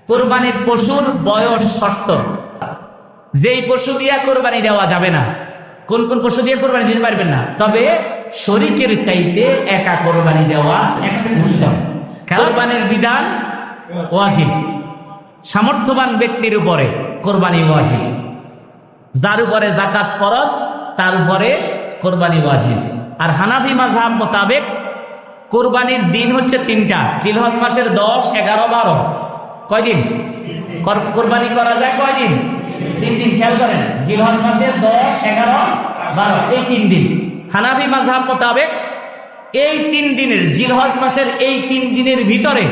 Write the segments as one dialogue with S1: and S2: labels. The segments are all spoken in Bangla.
S1: কোরবানির পশুর বয়স শর্ত, যেই পশু দিয়া কোরবানি দেওয়া যাবে না। কোন কোন পশু দিয়ে কোরবানি দিতে পারবেন না? তবে শরীকের চাইতে একা কোরবানি দেওয়া উত্তম। কোরবানির বিধান ওয়াজিব, সামর্থ্যবান ব্যক্তির উপরে কোরবানি ওয়াজিব। যার উপরে যাকাত ফরজ তার উপরে কোরবানি ওয়াজিব। আর হানাফি মাযহাব মোতাবেক কোরবানির দিন হচ্ছে তিনটা, জিলহজ মাসের 10, 11, 12। কয়দিন কোরবানি করা যায়? কয়দিন? 3 দিন। খেয়াল করেন, জিলহজ মাসের 10, 11, 12 এই 3 দিন। হানাফি মাযহাব মোতাবেক এই 3 দিনের, জিলহজ মাসের এই 3 দিনের ভিতরে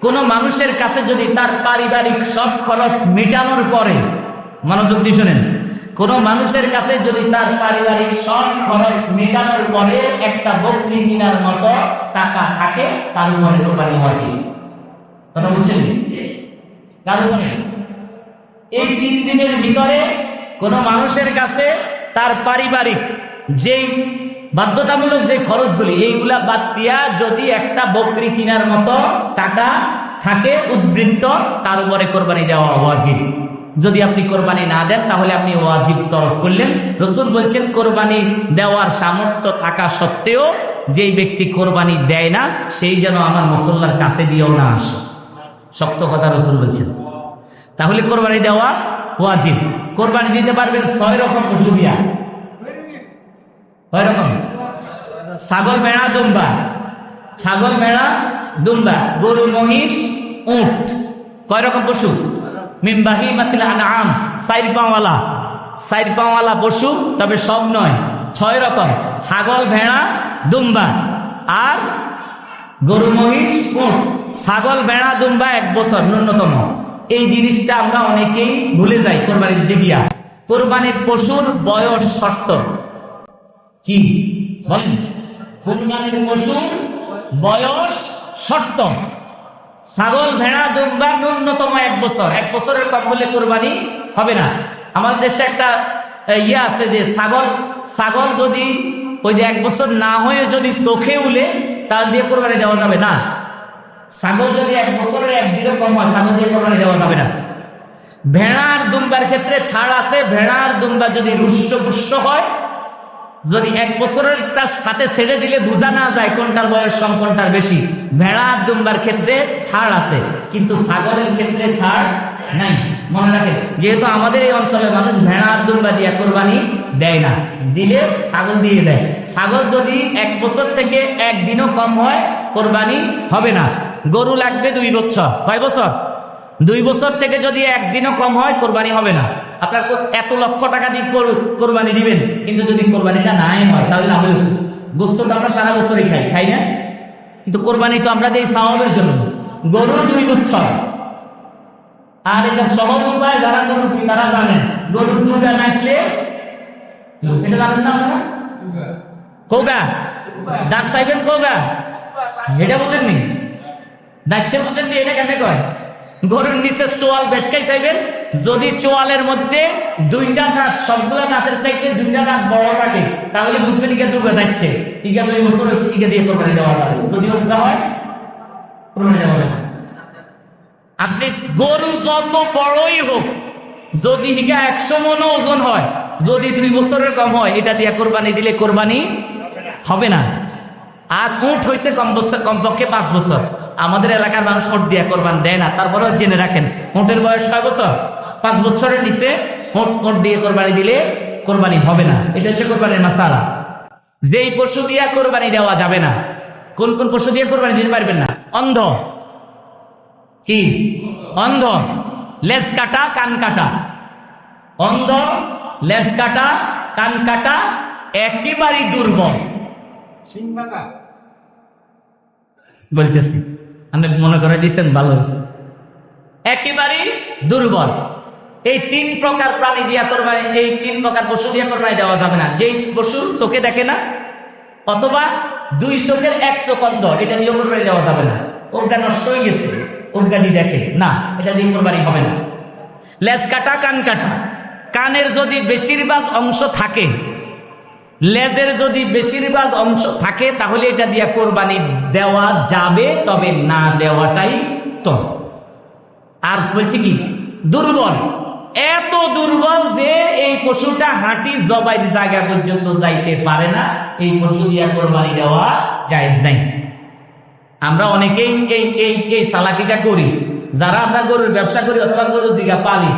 S1: কোন মানুষের কাছে যদি তার পারিবারিক সব খরচ মেটানোর পরে, মনোযোগ দিয়ে শুনেন, কোন মানুষের কাছে যদি তার পারিবারিক সব খরচ মেটানোর পরে একটা বকরি কেনার মতো টাকা থাকে, তার উপরে কোরবানি ওয়াজিব। কথা বুঝছেন? কারণ এই 3 দিনের ভিতরে কোন মানুষের কাছে তার পারিবারিক যেই বাধ্যতামূলক যে খরচগুলি, এইগুলা বাদ দিয়া যদি একটা বকরি কেনার মতো টাকা থাকে উদ্বৃত্ত, তার উপরে কোরবানি দেওয়া ওয়াজিব। যদি আপনি কোরবানি না দেন তাহলে আপনি ওয়াজিব তরক করলেন। রাসূল বলছেন, কোরবানি দেওয়ার সামর্থ্য থাকা সত্ত্বেও যেই ব্যক্তি কোরবানি দেয় না, সেই যেন আমার মুসল্লার কাছে দিয়েও না আসে। শক্ত কথা রাসূল বলছেন। তাহলে কোরবানি দেওয়া ওয়াজিব। কোরবানি দিতে পারবেন 6 রকম পশু দিয়া। কয় রকম? ছাগল, ভেড়া, দুম্বা। ছাগল, ভেড়া, দুম্বা, গরু, মহিষ, উট। কয় রকম পশু? মিন বাহিমাতিল আনআম, 4 পাওয়ালা। 4 পাওয়ালা পশু, তবে সব নয়। 6 রকম: ছাগল, ভেড়া, দুম্বা আর গরু, মহিষ, উট। ছাগল, ভেড়া, দুম্বা 1 বছর ন্যূনতম। এই জিনিসটা আমরা অনেকেই ভুলে যাই কোরবানি দিতে গিয়া। কোরবানির পশুর বয়স শর্ত কি বলেন? কোরবানির পশুর বয়স শর্ত, ছাগল, ভেড়া, দুম্বা ন্যূনতম 1 বছর। 1 বছরের কম হলে কোরবানি হবে না। আমাদের দেশে একটা ইয়ে আছে যে ছাগল যদি ওই যে 1 বছর না হয়ে যদি চোখে উলে, তার দিয়ে কোরবানি দেওয়া যাবে না। ছাগল যদি 1 বছরের 1 দিনও কম হয়, ছাগল দিয়ে কোরবানি দেওয়া যাবে না। ভেড়ার দুম্বার ক্ষেত্রে ছাড় আছে। ভেড়ার দুম্বা যদি রুষ্টপুষ্ট হয়, যদি 1 বছরের তার সাথে ছেড়ে দিলে বোঝা না যায় কোনটার বয়স কম কোনটার বেশি, ভেড়ার দুম্বার ক্ষেত্রে ছাড় আছে, কিন্তু ছাগলের ক্ষেত্রে ছাড় নাই। মনে রাখেন, যেহেতু আমাদের এই অঞ্চলে মানুষ ভেড়ার দুম্বা দিয়ে কোরবানি দেয় না, দিলে ছাগল দিয়ে দেয়। ছাগল যদি 1 বছর থেকে 1 দিনও কম হয়, কোরবানি হবে না। গরু লাগবে 2 বছর। কয় বছর? 2 বছর থেকে যদি 1 দিনও কম হয়, কোরবানি হবে না। আপনার এত লক্ষ টাকা দিয়ে কোরবানি দিবেন, কিন্তু যদি কোরবানিটা নাই হয়, তাহলে আমি গোশত তো আমরা সারা বছরই খাই না? কিন্তু কোরবানি তো আমরা দিই সওয়াবের জন্য। গরু 2 বছর। আর এটা সহজ উপায়, যারা গরু তারা জানেন, গরুর দুধটা নাচলে, এটা জানেন না আপনারা? কৌগা দাঁত চাইবেন, কৌগা এটা বুঝেননি? দাঁতছে বুঝেননি? এটা কেন কয়? গরুর নিচে চোয়াল বেটকাই চাইবেন, যদি চোয়ালের মধ্যে 2টা দাঁত, সবগুলা দাঁতের চাইতে 2টা দাঁত বড় থাকে, তাহলে বুঝবেন ইকে দুধ যাচ্ছে, ইকে 2 বছর ইকে দিয়ে কোরবানি দেওয়া যাবে। যদি ওটা হয়, কোরবানি দেওয়া যাবে। আপনি গরু যত বড়ই হোক, যদি ইকে 100 মণ ওজন হয়, যদি 2 বছরের কম হয়, এটা দিয়ে কোরবানি দিলে কোরবানি হবে না। আর উট হয়েছে কমপক্ষে 5 বছর। আমাদের এলাকার মানুষ উট দিয়ে কোরবান দেয় না, তারপরেও জেনে রাখেন, উটের বয়স কয় বছর? 5 বছরের নিচে উট দিয়ে কোরবানি দিলে কোরবানি হবে না। এটা হচ্ছে কোরবানির মাসালা। যেই পশু দিয়ে কোরবানি দেওয়া যাবে না, কোন কোন পশু দিয়ে কোরবানি দিতে পারবেন না? অন্ধ। কি? অন্ধ, লেজ কাটা, কান কাটা। অন্ধ, লেজ কাটা, কান কাটা, একেবারেই দুর্বল। বলতেছি, আপনি মনে করে দিচ্ছেন, ভালো হয়েছে। একেবারেই দুর্বল। এই 3 প্রকার প্রাণী দিয়া কোরবানি, এই 3 প্রকার পশু দিয়া কোরবানি দেওয়া যাবে না। যেই পশু চোখে দেখে না, অথবা 2 চোখের 1 চোখ অন্ধ, এটা দিয়ে কোরবানি দেওয়া যাবে না। ওটা নষ্ট হয়ে গেছে, ওটা দিয়ে দেখে না, এটা দিয়ে কোরবানি হবে না। লেজ কাটা, কান কাটা। কানের যদি বেশিরভাগ অংশ থাকে, লেজের যদি বেশিরভাগ অংশ থাকে, তাহলে এটা দিয়ে কোরবানি দেওয়া যাবে, তবে না দেওয়াটাই তো। আর বলছে কি দুর্বল, এত দুর্বল যে এই পশুটা হাঁটি জবাইয়ের জায়গা পর্যন্ত যাইতে পারে না, এই পশু দিয়া কোরবানি দেওয়া জায়েজ নাই। আমরা অনেকেই এই চালাকিটা করি, যারা আমরা গরুর ব্যবসা করি অথবা গরু জিগা পালি,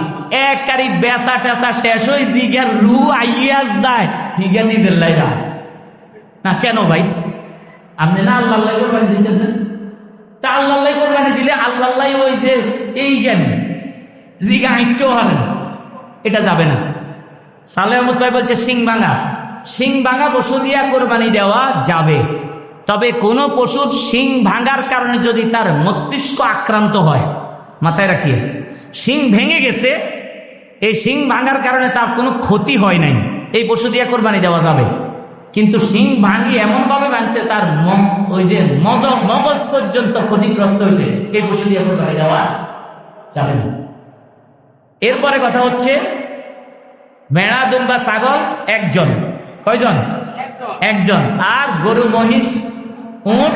S1: একবারই বেচা টেচা শেষ হয়ে জিগার রু আইয়া যায়, জিগা নিজের লাইরা না। কেন ভাই? আপনি না আল্লাহ কোরবানি দিতেছেন, তা আল্লাহ কোরবানি দিলে আল্লাহ ওই যে এই জ্ঞান জিগা আইতেও হবে না, এটা যাবে না। সালেহ আহমদ ভাই বলছে শিং ভাঙা পশু দিয়া কোরবানি দেওয়া যাবে, তবে কোন পশুর শিং ভাঙার কারণে যদি তার মস্তিষ্ক আক্রান্ত হয়, মাথায় রাখিয়ে, শিং ভেঙে গেছে, এই শিং ভাঙার কারণে তার কোনো ক্ষতি হয় নাই, এই পশু দিয়া কোরবানি দেওয়া যাবে। কিন্তু শিং ভাঙি এমন ভাবে ভাঙছে তার ওই যে মগজ পর্যন্ত ক্ষতিগ্রস্ত হয়েছে, এই পশু দিয়া কোরবানি দেওয়া যাবে না। এরপরে কথা হচ্ছে ভেড়া দুম্বা ছাগল একজন, কয়জন? একজন। আর গরু মহিষ উট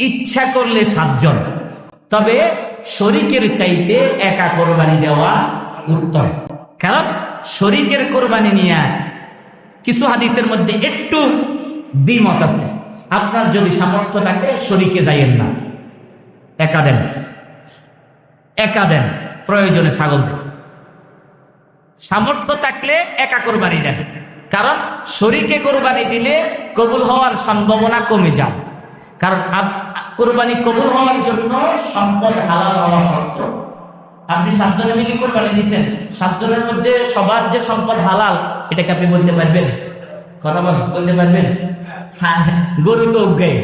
S1: ইচ্ছা করলে 7 জন। তবে শরীকের চাইতে একা কোরবানি দেওয়া উত্তম, কারণ শরীকের কোরবানি নিয়ে কিছু হাদিসের মধ্যে একটু দ্বিমত আছে। আপনার যদি সামর্থ্য থাকে শরীকে যাইয়েন না, একা দেন, প্রয়োজনে ছাগল দেন। সামর্থ্য থাকলে একা কোরবানি দেন, কারণ শরীকে কোরবানি দিলে কবুল হওয়ার সম্ভাবনা কমে যায়। কারণ কোরবানি কবুল হওয়ার জন্য সম্পদ হালাল হওয়া শর্ত। আপনি 7 জনে মিলে কোরবানি দিচ্ছেন, 7 জনের মধ্যে সবার যে সম্পদ হালাল, এটাকে আপনি বলতে পারবেন? কথা বলতে পারবেন? হ্যাঁ, গরু তো গায়ে,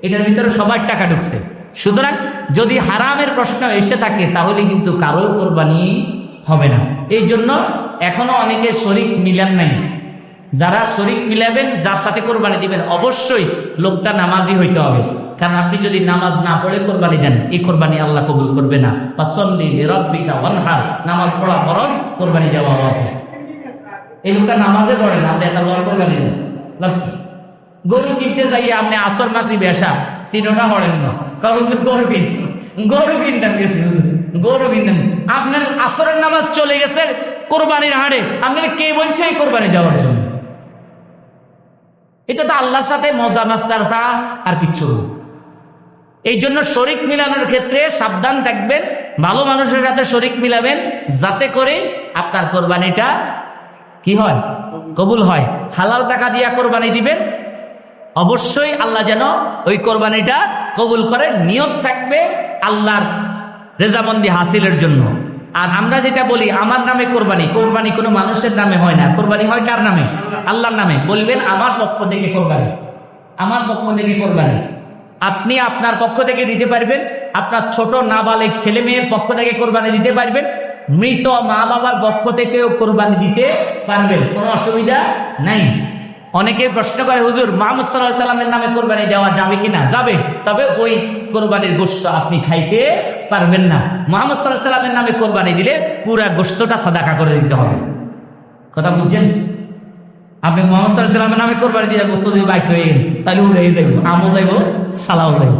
S1: এটার ভিতরে সবার টাকা ঢুকছে। সুতরাং যদি হারামের প্রশ্ন এসে থাকে তাহলে কিন্তু কারো কোরবানি হবে না। এই জন্য এখনো অনেকে শরীক মিলান নাই। যারা শরীক মিলাবেন, যার সাথে কোরবানি দিবেন, অবশ্যই লোকটা নামাজি হইতে হবে। কারণ আপনি যদি নামাজ না পড়ে কোরবানি দেন, এই কোরবানি আল্লাহ কবুল করবে না। ফাসল্লি লিরাব্বিকা ওয়ানহার, নামাজ পড়া ফরজ, কোরবানি দেওয়া ওয়াজিব। এই লোকটা নামাজে পড়ে না, আপনি একটা লড় কোরবানি দেন। গরু কিনতে যাইয়ে আপনি আসর মাগরিব এশা তিনটা হড়েন না, কারণ গরু কিনতেন গেছে, গরু কিনতেন, আপনার আসরের নামাজ চলে গেছে কোরবানির হাড়ে, আপনার কে বলছে এই কোরবানি দেওয়ার জন্য? এটা তো আল্লাহর সাথে মজা মাস্টার ছাড়া আর কিচ্ছু। এই জন্য শরীক মিলানোর ক্ষেত্রে সাবধান থাকবেন, ভালো মানুষের সাথে শরীক মিলাবেন, যাতে করে আপনার কোরবানিটা কি হয়? কবুল হয়। হালাল টাকা দিয়া কোরবানি দিবেন, অবশ্যই আল্লাহ যেন ওই কোরবানিটা কবুল করে। নিয়ত থাকবে আল্লাহর রেজামন্দি হাসিলের জন্য। আর আমরা যেটা বলি আমার নামে কোরবানি, কোরবানি কোনো মানুষের নামে হয় না, কোরবানি হয় কার নামে? আল্লাহর নামে। বলবেন আমার পক্ষ থেকে কোরবানি, আমার পক্ষ থেকে কোরবানি। আপনি আপনার পক্ষ থেকে দিতে পারবেন, আপনার ছোট নাবালেগ ছেলে মেয়ের পক্ষ থেকে কোরবানি দিতে পারবেন, মৃত মা বাবার পক্ষ থেকেও কোরবানি দিতে পারবেন, কোনো অসুবিধা নাই। অনেকে প্রশ্ন করে, হুজুর মুহাম্মদ সাল্লাল্লাহু আলাইহি ওয়াসাল্লামের নামে কোরবানি দেওয়া যাবে কিনা? যাবে, তবে ওই কোরবানির গোশত আপনি খাইতে পারবেন না। মুহাম্মদ সাল্লাল্লাহু আলাইহি ওয়াসাল্লামের নামে কোরবানি দিলে পুরা গোশতটা সাদাকা করে দিতে হবে। কথা বুঝছেন? আপনি মুহাম্মদ সাল্লাল্লাহু আলাইহি ওয়াসাল্লামের নামে কোরবানি দিয়ে গোশত যদি বাইক হয়ে গেল, তাহলে উড়ে যাইব, আমও যাইব, সালাও যাইব।